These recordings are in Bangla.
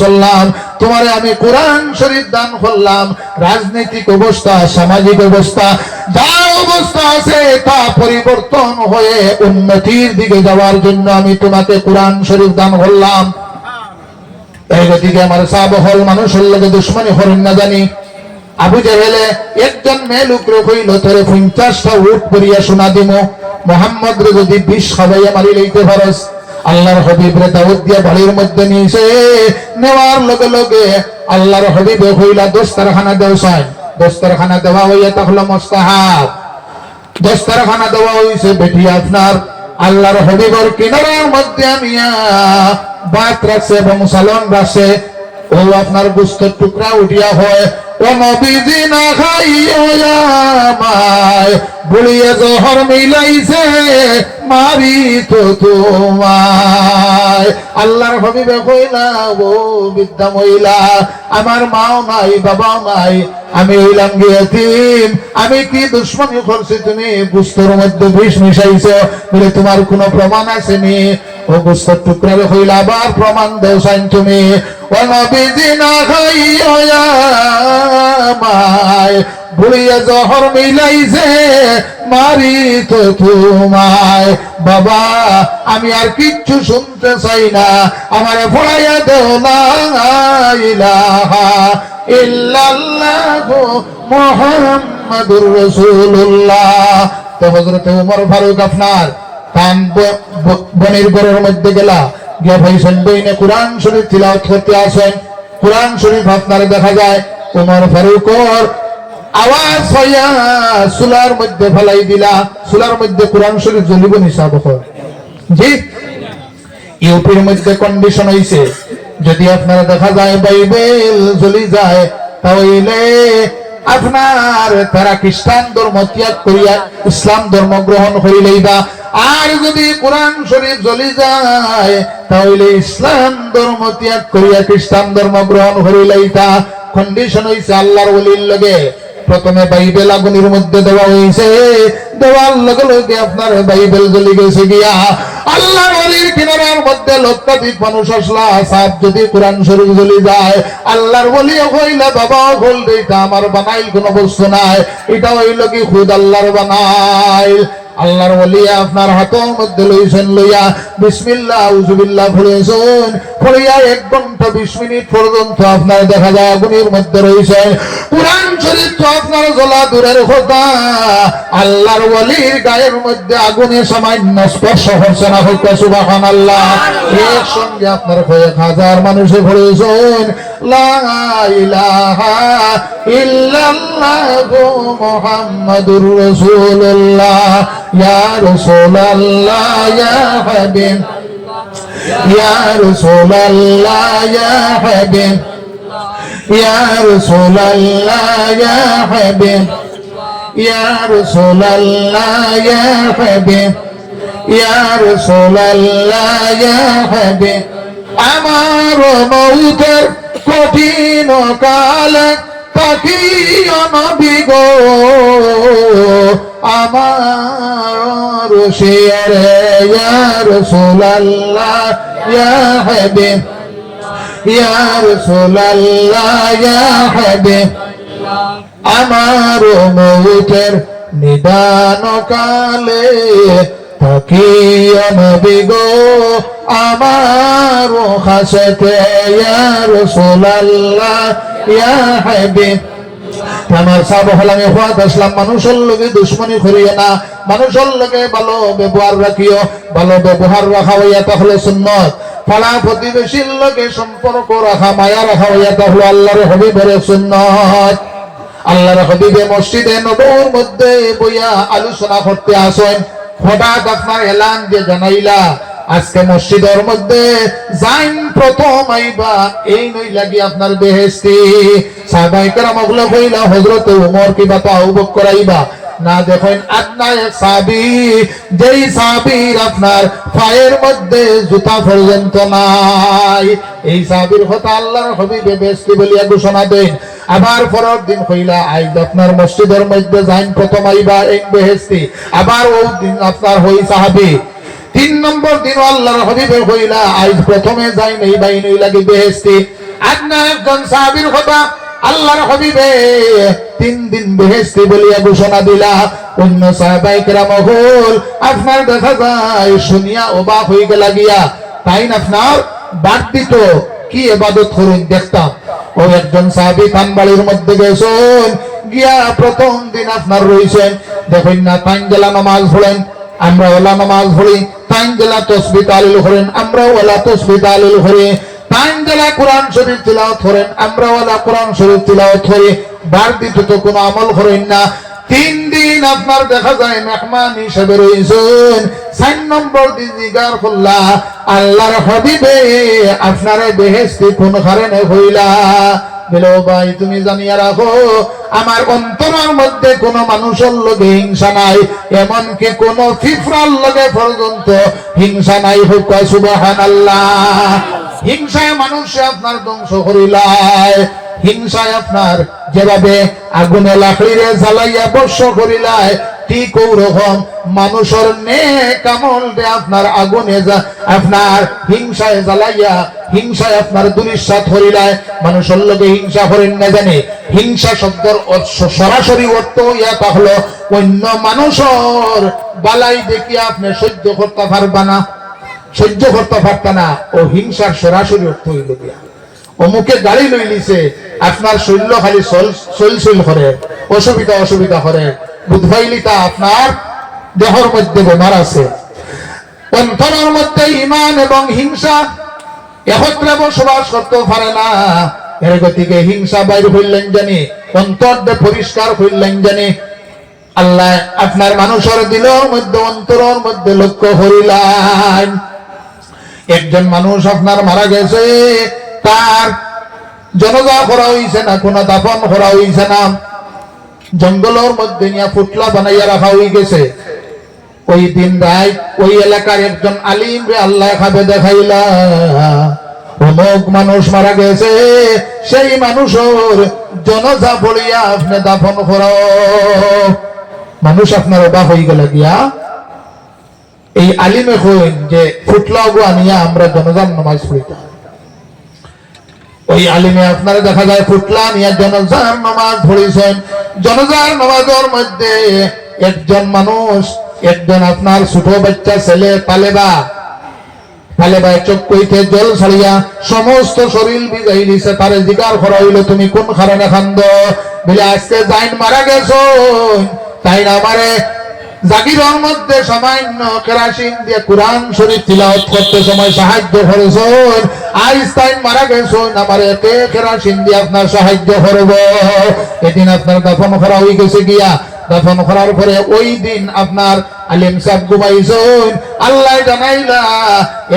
চললাম, তোমারে আমি কোরআন শরীফ দান করলাম। রাজনৈতিক অবস্থা, সামাজিক অবস্থা, যা অবস্থা আছে তা পরিবর্তন হয়ে উন্নতির দিকে যাওয়ার জন্য আমি তোমাকে কোরআন শরীফ দান করলাম। এইদিকে আমার সাবহল মানুষের লগে দুশ্মনী হরেন না জানি। আবু জেহেলে একজন মেয়ে লোকরে কইল, তোরে 50টা উট পরিয়া শোনা দিব, মোহাম্মদ রে যদি 20 খাবাইয়া মারি লইতে পারস। আল্লাহর হাবিবরে দাওয়াত দিয়া বাড়ির মধ্যে নিয়েছে। নেওয়ার লগে লগে আল্লাহর হাবিবে কইলা, দস্তরখানা দেও সাইন। দস্তরখানা দেওয়া হইয়া তাহলে মুস্তাহাব। দস্তরখানা দেওয়া হইছে বেটি আপনার আল্লাহর হাবিবের কিনারার মধ্যে আনিয়া ভাত রাখছে এবং সালন রাখছে। ও আপনার গোশতের টুকরা উঠিয়া হয়। ও নবীজি না খাইয়া মায় বুড়িয়ে জহর মিলাইছে, মারি তো তোমায়। আল্লাহর হাবিবে কইলা, ও বিদ্যা মহিলা, আমার মাও নাই বাবাও নাই, আমি হইলাম ইয়াতীম, আমি কি দুশ্মনী করছি? তুমি গোশতের মধ্যে বিষ মিশাইছো বলে তোমার কোনো প্রমাণ আসেনি? ও গোশতের টুকরারে হইলা, আবার প্রমাণ দেও সাইন তুমি। ও নবীজি না খাইয়া মায় বুড়িয়ে জহর মিলাইছে, মারি তো তোমায়। বাবা আমি আর কিচ্ছু শুনতে চাই না, আমারে ফড়াইয়া দেও লা ইলাহা ইল্লাল্লাহু মুহাম্মাদুর রাসূলুল্লাহ। তো হযরত ওমর ফারুক আপনার কান বনের ঘরের মধ্যে গেলা গিয়া ভাইসন বইনে কোরআন শরীফ তিলাওয়াত করতে আসেন। কোরআন শরীফ আপনার দেখা যায় ওমর ফারুকর আওয়াজ হইয়া চুলার মধ্যে ফেলাই দিলা। চুলার মধ্যে কোরআন শরীফ জ্বলিব নিসাব জি। ইউপির মধ্যে কন্ডিশন হইছে, যদি আপনারা দেখা যায় বাইবেল জ্বলি যায়, তাহলে আপনার তারা খ্রিস্টান ধর্ম ত্যাগ করিয়া ইসলাম ধর্ম গ্রহণ করিলেইবা। আর যদি কোরআন শরীফ জ্বলি যায়, তাহলে ইসলাম ধর্ম ত্যাগ করিয়া খ্রিস্টান ধর্ম গ্রহণ করিলেইতা। কন্ডিশন হইছে আল্লাহর ওলির লগে প্রথমে বাইবেল আগুনের মধ্যে দেওয়া হয়েছে, দেওয়ার লগে লগে আপনার বাইবেল জ্বলি গেছে গিয়া। আল্লাহর ওলির কিনারার মধ্যে লক্ষাধিক মানুষ আসলা, সাপ যদি কোরআন শরীফ জ্বলি যায়, আল্লাহর ওলিও কইলা, বাবা বল এটা আমার বানাইল কোনো বস্তু নাই, এটা হইল কি খুদ আল্লাহর বানাইল। আল্লাহর ওলি আপনার হাতের মধ্যে লইছেন, লইয়া বিসমিল্লাহ আউযুবিল্লাহ পড়েছেন, পড়িয়া 1 ঘন্টা 20 মিনিট পর্যন্ত আপনার দেখা যায় আগুনের মধ্যে রয়েছেন। কোরআন শরীফ তো আপনার জ্বলা দূরের কথা, আল্লাহর ওলির গায়ের মধ্যে আগুনের সামান্য স্পর্শ হচ্ছে না, হইতে সুবহানাল্লাহ। এর সঙ্গে আপনার কয়েক হাজার মানুষে পড়েছেন লা ইলাহা ইল্লাল্লাহু মুহাম্মাদুর রাসূলুল্লাহ। ইয়া রাসূলুল্লাহ ইয়া হাবিব, ইয়া রাসূলুল্লাহ ইয়া হাবিব, ইয়া রাসূলুল্লাহ ইয়া হাবিব, ইয়া রাসূলুল্লাহ ইয়া হাবিব, ইয়া রাসূলুল্লাহ ইয়া হাবিব। আমার মৌতের কঠিন কালে তাকিও নবী গো, আমার শিয়ারে ইয়া রাসূলুল্লাহ ইয়া হাবিব, ইয়া রাসূলুল্লাহ ইয়া হাবিব। আমার মৌতের নিদান কালে তাকিও নবী গো, আমার খাসতে ইয়া রাসূলুল্লাহ ইয়া হাবিব। আমার সাব হলামে হওয়াত আসলাম, মানুষের লগে দুশ্মনী করিও না, মানুষের লগে ভালো ব্যবহার রাখিও। ভালো ব্যবহার রাখা হইয়া তাহলে সুন্নত, পাড়া প্রতিবেশীর লগে সম্পর্ক রাখা, মায়া রাখা হইয়া তাহলে আল্লাহর হাবিবের সুন্নত। আল্লাহর হাবিবে মসজিদে নববীর মধ্যে বইয়া আলোচনা করতে আসেন। হঠাৎ আপনার এলান যে জানাইলা, আজকে মসজিদের মধ্যে যাইন প্রথম আইবা, এই নই লাগি আপনার বেহেশতি। সাহাবায়ে কেরাম ওগুলো কইলা, হযরত ওমর কিবা তো আবু বকর আইবা না। দেখেন আপনা এক সাহাবী, যেই সাহাবীর আপনার পায়ের মধ্যে জুতা পর্যন্ত নাই, এই সাহাবীর কথা আল্লাহর হাবিবে বেহেশতি বলিয়া ঘোষণা দেন। আবার পরের দিন কইলা, আইজ আপনার মসজিদের মধ্যে যাইন প্রথম আইবা এক বেহেশতি। আবার ওই দিন আপনার হই সাহাবী 3 নম্বর দিন আল্লাহর হাবিবে কইলা, আইজ প্রথমে যাই নেই বাইনই লাগি বেহেশতি। আদনা একজন সাহাবীর কথা আল্লাহর হাবিবে 3 দিন বেহেশতে বলিয়া ঘোষণা দিলা। অন্য সাহাবায়ে কেরাম হল আপনার দেখা যায় শুনিয়া অবাক হয়ে গেলা গিয়া, তাই না আপনার বাদ দিত কি ইবাদত করেন দেখতাম। ও একজন সাহাবী খানবাড়ির মধ্যে গেছেন, গিয়া প্রথম দিন আপনার রইছেন, দেখেন না তাইনজেলা নামাজ পড়েন, আমরা ওলা নামাজ পড়ি, তাইনজেলা তাসবিহ তাহলিল করেন, আমরা ওলা তাসবিহ তাহলিল করি, তাইনজেলা কোরআন শরীফ তিলাওয়াত করেন, আমরা ওলা কোরআন শরীফ তিলাওয়াত করি, বার দিত তো কোনো আমল করেন না। 3 দিন আপনার দেখা যায় মেহমান হিসেবে রইছেন। 4 নম্বর দিন জিগার করলা আল্লাহর হাবিবে আপনারে বেহেশতে কোন কারণে হইলা? বলো ভাই তুমি জানিয়া রাখো আমার অন্তরের মধ্যে কোন মানুষের লগে হিংসা নাই, এমনকি কোন ফিফরার লগে পর্যন্ত হিংসা নাই। হোক সুবহানাল্লাহ। হিংসায় মানুষে আপনার ধ্বংস করিলায়, হিংসায় আপনার যেভাবে আগুনে লাকড়িরে জ্বালাইয়া বর্ষ করিলায়, ঠিক ওরকম মানুষের নেক আমলকে আপনার আগুনে আপনার হিংসায় জ্বালাইয়া, হিংসায় আপনার দুরিশ্বাস করিলায়। মানুষের লগে হিংসা করেন না জানে, হিংসা শব্দের সরাসরি অর্থ ইয়া তাহলে অন্য মানুষের বালাই দেখিয়া আপনি সহ্য করতে পারবা না, সহ্য করতে পারতা না। ও হিংসার সরাসরি অর্থ হইল গিয়া অমুকে গাড়ি লই লিছে, আপনার শৈল্য খালি সইল করে, অসুবিধা করে, বুধভাইলিতা আপনার দেহর মধ্যে বেমার আছে। অন্তরের মধ্যে ঈমান এবং হিংসা একত্রে বসবাস করতে পারে না। এর গতিকে হিংসা বাইর হইলেন জানি, অন্তর পরিষ্কার হইলেন জানি। আল্লাহ আপনার মানুষের দিলের মধ্যে অন্তরের মধ্যে লক্ষ্য করিলেন। একজন মানুষ আপনার মারা গেছে, তার জনাজা করা হইছে না, কোন দাফন করা হইছে না, জঙ্গলের মধ্যে নিয়ে ফুটলা বানাইয়া রাখা হয়ে গেছে। ওই দিন রাত ওই এলাকার একজন আলিম রে আল্লাহ খাবে দেখাইলা, অমুক মানুষ মারা গেছে, সেই মানুষের জনাজা পড়িয়া আপনি দাফন করো। মানুষ আপনার অবাক হয়ে গেল গিয়া, এই আলিমে কইন যে ফুটলা গো আনিয়া আমরা জনাজার নামাজ পড়িতাম। ওই আলিমে আপনারা দেখা যায় ফুটলা নিয়ে জনাজার নামাজ পড়িছেন। জনাজার নামাজের মধ্যে একজন মানুষ, একজন আপনার ছোট বাচ্চা ছেলে তালেবা চোখ কইতে জল ছাড়িয়া সমস্ত শরীর ভিজাই দিছে। তারে জিজ্ঞার করা হইল তুমি কোন কারণে কান্দ? বলে আজকে জাইন মারা গেছো, তাই না আমারে জাগিরের মধ্যে সামান্য কেরাসিন দিয়ে কোরআন শরীফ তিলাওয়াত করতে সময় সাহায্য করেছেন। আইনস্টাইন মারা গেছেন, আমার এতে কেরাসিন দিয়ে আপনার সাহায্য করব। এদিন আপনার দাফন করা হয়ে গেছে গিয়া, দাফন করার পরে ওই দিন আপনার আলিম সাহেব ঘুমাইছেন। আল্লাহ জানাইলা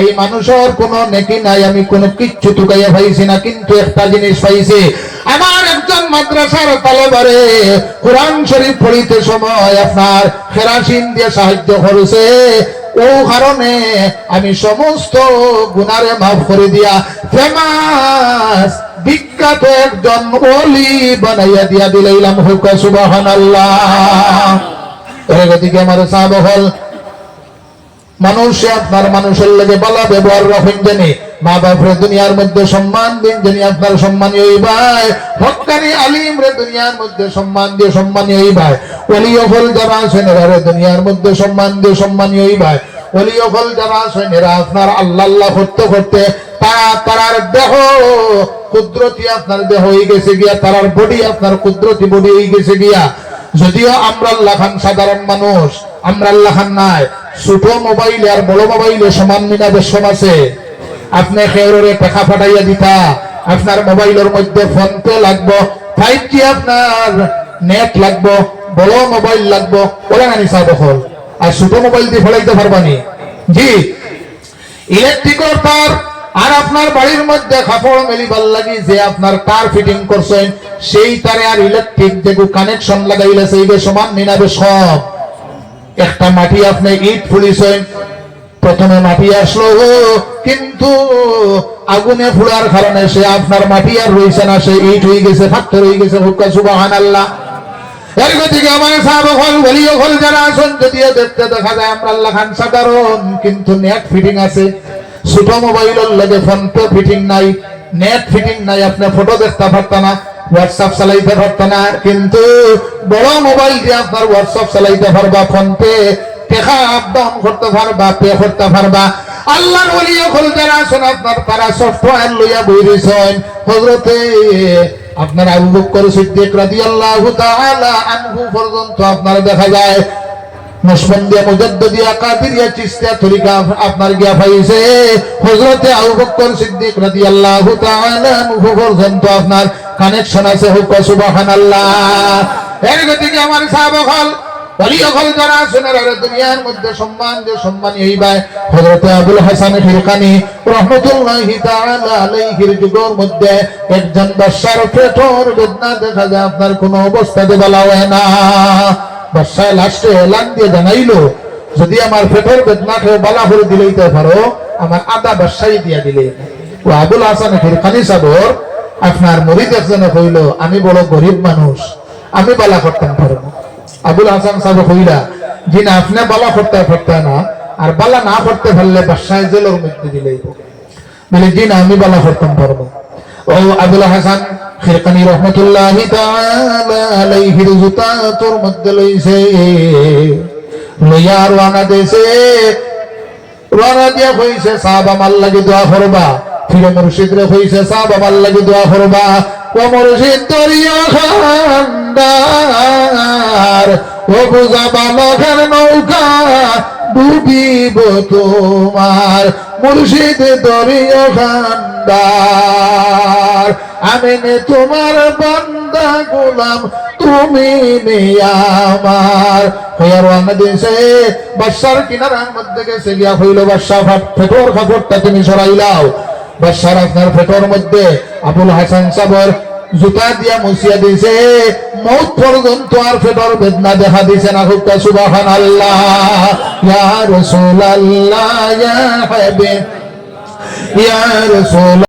এই মানুষের কোনো নেকি নাই, আমি কোনো কিচ্ছু টুকাইয়া পাইছি না, কিন্তু একটা জিনিস পাইছি, আমার একজন মাদ্রাসার তালেবারে কোরআন শরীফ পড়িতে সময় আপনার কেরাসিন দিয়ে সাহায্য করেছে। ও কারণে আমি সমস্ত গুনারে মাফ করে দিয়া ফেমাস বিখ্যাত একজন ওলি বানাইয়া দিয়া দিলাম। হোক সুবহানাল্লাহ। এর গতিকে আমার সাহাব হল মানুষে আপনার মানুষের লেগে বলা ব্যবহার রাখেন জানি, মা বাপরে দুনিয়ার মধ্যে সম্মান দিন জানি আপনার সম্মানীয় হইবাই, হক্কানি আলিম রে দুনিয়ার মধ্যে সম্মান দিয়ে সম্মানীয় হইবাই, ওলিও ফল যারা আছেন এরা দুনিয়ার মধ্যে সম্মান দিয়ে সম্মানীয় হইবাই। ওলিও ফল যারা আছেন এরা আপনার আল্লাহ আল্লাহ করতে করতে তারার দেহ কুদরতি আপনার দেহ হয়ে গেছে গিয়া, তারার বডি আপনার কুদরতি বডি হয়ে গেছে গিয়া। যদিও আমরা আল্লাহ খান সাধারণ মানুষ, আমরা আল্লাহ খান নাই, ছোট মোবাইলে আর বড় মোবাইলে সমান মিনা বেশম আছে। আপনি খেউরে টাকা পাঠাইয়া দিতা, আপনার মোবাইলের মধ্যে ফোন পে লাগবো, 5G আপনার নেট লাগবো, বড় মোবাইল লাগবো, ওরা না নিসা দখল। আর ছোট মোবাইল দিয়ে ফেলাইতে পারবানি জি। ইলেকট্রিকের তার আর আপনার বাড়ির মধ্যে কাপড় মেলিবার লাগি যে আপনার তার ফিটিং করছেন, সেই তারে আর ইলেকট্রিক যে কানেকশন লাগাইলে সেইবে সমান নিনাবে সব। একটা মাটি আপনি ইট ফুলিছেন, প্রথমে মাটি আসলো কিন্তু আগুনে ফুলার কারণে সে আপনার মাটি আর রইছে না, সে ইট হয়ে গেছে, পাথর হয়ে গেছে। হুক্কা সুবহানাল্লাহ। এর গতিকে আমার সাহাব হল ওলিও হল যারা আছেন, যদিও দেখতে দেখা যায় আমরা আল্লাহ খান সাধারণ, কিন্তু নেট ফিটিং আছে। ছোট মোবাইলের লাগে ফোন পে ফিটিং নাই, নেট ফিটিং নাই, আপনি ফটো দেখতে পারত না, হোয়াটসঅ্যাপ চালাইতে পারত না, কিন্তু বড় মোবাইল দিয়ে আপনার হোয়াটসঅ্যাপ চালাইতে পারবা, ফোন পে টাকা আপ ডাউন করতে পারবা, পে করতে পারবা। আল্লাহর ওলি হল যারা আছেন আপনার তারা সফটওয়্যার লইয়া বই রইছেন। হযরতে আপনার আবু বকর সিদ্দিক রাদিয়াল্লাহু তাআলা আনহু পর্যন্ত আপনার দেখা যায় নশবন্দিয়া মুজাদ্দিদিয়া কাদিরিয়া চিশতিয়া তরিকা আপনার গিয়া পাইছে। হযরতে আবু বকর সিদ্দিক রাদিয়াল্লাহু তাআলা আনহু পর্যন্ত আপনার কানেকশন আছে। হুক সুবহানাল্লাহ। এর গতিকে আমার সাহাবাগণ ওলিয়গণ যারা আছেন এরা দুনিয়ার মধ্যে সম্মান যে সম্মানী হইবা। হযরতে আবুল হাসান হিরকানি রাহমাতুল্লাহি তাআলা আলাইহির যুগের মধ্যে একজন বাদশার পেটর বেদনা দেখা যায় আপনার কোনো অবস্থাতে বলা হয় না। বাদশা লাস্টে এলান দিয়ে জানাইলো, যদি আমার পেটর বেদনাকে বলা করে দিলেইতে পারো, আমার আদা বাদশাই দিয়া দিলে। ও আবুল হাসান হিরকানি সাহেব আপনার মুরিদ একজনে কইল, আমি বড় গরিব মানুষ, আমি বলা করতাম পারবো। আবুল হাসান সাহেব কইলা, জি না, আপনি বালা করতে পারতেন না, আর বালা না করতে পারলে বাদশাহ জেলের মধ্যে দিলেই বলে, জি না, আমি বালা করতাম পারবো। ও আবুল হাসান হিরকানি রাহমাতুল্লাহি তাআলা আলাইহির জুতা তোর মধ্যে লইছে, লইয়া রওনা দিয়েছে। রওনা দিয়া কইছে, সাহাব আমার লাগি দোয়া করবা। ফিরে মুর্শিদ রে কইছে, সাহাব আমার লাগি দোয়া করবা। ও মুর্শিদ দরিয়া খান্ডার, ও বুঝা বালকের নৌকা ডুবিব তোমার। মুর্শিদ দরিয়া খান্ডার, আমি নে তোমার বান্দা গোলাম, তুমি নে আমার। হইয়ার রওনা দিয়েছে। বাদশার কিনারার মধ্যে গেছে, গিয়া হইল, বাদশাহ ফেটোর কাপড়টা তুমি সরাইলাও। বাদশার আপনার ফেটোর মধ্যে আবুল হাসান সাহেবের জুতা দিয়া মুছিয়া দিয়েছে। মৌত পর্যন্ত আর ফেটোর বেদনা দেখা দিয়েছে না। হুক সুবহানাল্লাহ। ইয়া রাসূলুল্লাহ ইয়া হাবিব ইয়া রাসূল।